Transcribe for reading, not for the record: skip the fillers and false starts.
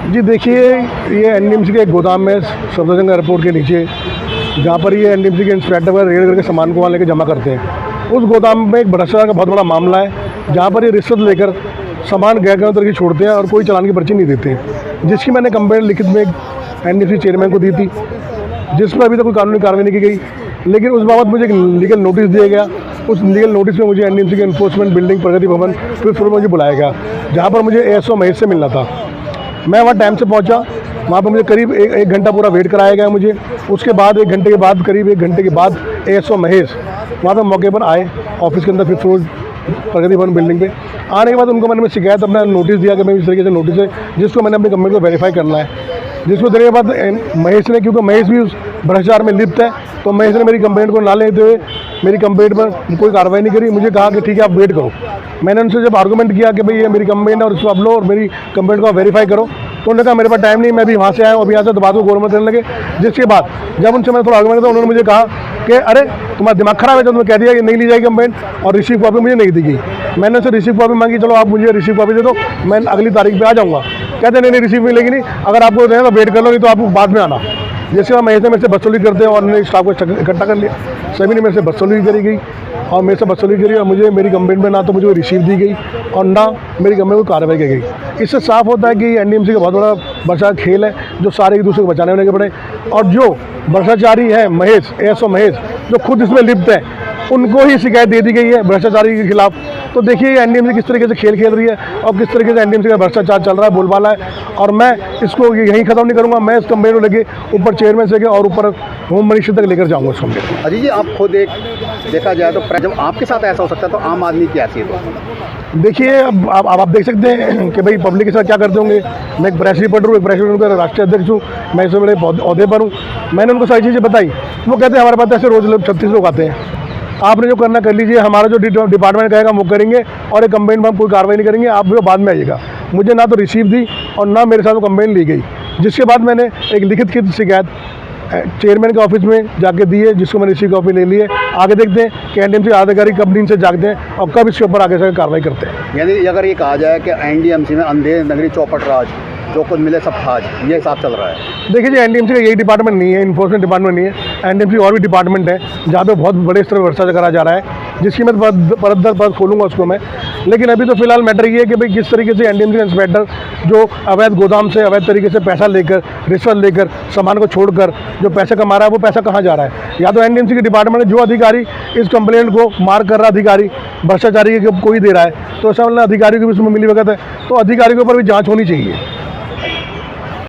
जी देखिए, ये एनडीएमसी के एक गोदाम में सफदरजंग एयरपोर्ट के नीचे, जहाँ पर ये एनडीएमसी के इंस्पेक्टर वगैरह रेड करके सामान को वहाँ लेकर जमा करते हैं, उस गोदाम में एक भ्रष्टाचार का बहुत बड़ा मामला है, जहाँ पर ये रिश्वत लेकर सामान गैर तरीके छोड़ते हैं और कोई चालान की पर्ची नहीं देते, जिसकी मैंने कंप्लेंट लिखित में एनडीएमसी चेयरमैन को दी थी, जिस पर अभी तक कोई कानूनी कार्रवाई नहीं की गई। लेकिन उस बाबत मुझे एक लीगल नोटिस दिया गया। उस लीगल नोटिस में मुझे एनडीएमसी के एनफोर्समेंट बिल्डिंग प्रगति भवन 5th फ्लोर में मुझे बुलाया गया, जहाँ पर मुझे एएसओ महेश से मिलना था। मैं वहाँ टाइम से पहुँचा, वहाँ पर मुझे करीब एक घंटा पूरा वेट कराया गया मुझे। उसके बाद करीब एक घंटे के बाद एएसओ महेश वहाँ पर मौके पर आए, ऑफिस के अंदर 5th फ्लोर प्रगति भवन बिल्डिंग पे। आने के बाद उनको मैंने शिकायत अपना नोटिस दिया कि मैं इस तरीके से नोटिस है, जिसको मैंने अपनी कंप्लेंट को वेरीफाई करना है। जिसको देने के बाद महेश ने, क्योंकि महेश भी उस भ्रष्टाचार में लिप्त है, तो महेश ने मेरी कंप्लेंट को ना लेते हुए मेरी कंप्लेंट पर कोई कार्रवाई नहीं करी। मुझे कहा कि ठीक है, आप वेट करो। मैंने उनसे जब आर्गूमेंट किया कि भाई ये मेरी कंप्लेंट है और इसको आप लो और मेरी कंप्लेंट को आप वेरीफाई करो, तो उन्होंने कहा मेरे पास टाइम नहीं, मैं भी वहाँ से आया हूँ, अभी यहाँ से तो बात को गौरमत करने लगे। जिसके बाद जब उनसे मैं थोड़ा आर्गूमेंट किया, उन्होंने मुझे कहा कि अरे तुम्हारा दिमाग खराब है, जब तुम्हें कह दिया कि नहीं ली जाएगी कंप्लेंट, और रिसीव कॉपी मुझे नहीं दी गई। मैंने उनसे रिसीव कॉपी मांगी, चलो आप मुझे रिसीव कॉपी दे दो, मैं अगली तारीख पर आ जाऊँगा। कहते नहीं रिसीव मिलेगी नहीं, अगर आपको देना तो वेट कर लो, नहीं तो आपको बाद में आना। जैसे हम महेश ने मेरे से बदसलूकी करते हैं और उन्होंने स्टाफ को इकट्ठा कर लिया, सभी ने मेरे से बदसलूकी करी गई और मेरे से बदसलूकी करी और मुझे मेरी कंप्लेंट में ना तो मुझे रिसीव दी गई और ना मेरी कंप्लेंट को कार्रवाई की गई। इससे साफ होता है कि एनडीएमसी का बहुत बड़ा भ्रष्टाचार खेल है, जो सारे एक दूसरे को बचाने वाले के पड़े। और जो भ्रष्टाचारी है महेश, एएसओ महेश, जो खुद इसमें लिप्त है, उनको ही शिकायत दे दी गई है भ्रष्टाचारी के खिलाफ। तो देखिए एनडीएमसी किस तरीके से खेल खेल रही है और किस तरीके से एनडीएमसी का भ्रष्टाचार चल रहा है, बोलबाला है। और मैं इसको यहीं खत्म नहीं करूंगा, मैं इस कंप्लेंट को लेके ऊपर चेयरमैन से और ऊपर होम मिनिस्टर तक लेकर जाऊंगा इस कंप्लेंट। अजीत जी, आप खुद देखा जाए तो जब आपके साथ ऐसा हो सकता है तो आम आदमी की हैसियत हो। देखिए, अब आप देख सकते हैं कि भाई पब्लिक के साथ क्या करते होंगे। मैं एक प्रेस रिपोर्टर हूँ, एक प्रेस रिपोर्टर का राष्ट्रीय अध्यक्ष हूँ, मैं इससे बड़े अहदे पर हूँ। मैंने उनको सारी चीज़ें बताई, वो कहते हैं हमारे पास ऐसे रोज 36 लोग आते हैं, आपने जो करना कर लीजिए, हमारा जो डिपार्टमेंट कहेगा वो करेंगे और एक कंप्लेंट में हम कोई कार्रवाई नहीं करेंगे, आप वो बाद में आइएगा। मुझे ना तो रिसीव दी और ना मेरे साथ वो कंप्लेंट ली गई, जिसके बाद मैंने एक लिखित शिकायत चेयरमैन के ऑफिस में जाके दी है, जिसको मैंने रिसीव कॉपी ले ली है। आगे देखते हैं कि एनडीएमसी अधिकारी कब नींद से जागते हैं और कब इसके ऊपर आगे से कार्रवाई करते हैं। यानी अगर ये कहा जाए कि एनडीएमसी में अंधेर नगरी चौपट राज, जो कुछ मिले सब खाज, ये हिसाब चल रहा है। देखिए जी, एनडीएमसी का यही डिपार्टमेंट नहीं है, इन्फोर्समेंट डिपार्टमेंट नहीं है। एनडीएमसी और भी डिपार्टमेंट है जहाँ पे बहुत बड़े स्तर पर भ्रष्टाचार करा जा रहा है, जिसकी मैं परत खोलूँगा उसको मैं। लेकिन अभी तो फिलहाल मैटर ये है कि भाई किस तरीके से एनडीएमसी का इंस्पेक्टर जो अवैध गोदाम से अवैध तरीके से पैसा लेकर, रिश्वत लेकर, सामान को छोड़कर जो पैसा कमा रहा है, वो पैसा कहाँ जा रहा है। या तो एनडीएमसी के डिपार्टमेंट में जो अधिकारी इस कंप्लेंट को मार कर रहा अधिकारी भ्रष्टाचारी के कोई दे रहा है, तो ऐसा मतलब अधिकारी की भी उसमें मिली भगत है, तो अधिकारी के ऊपर भी जाँच होनी चाहिए।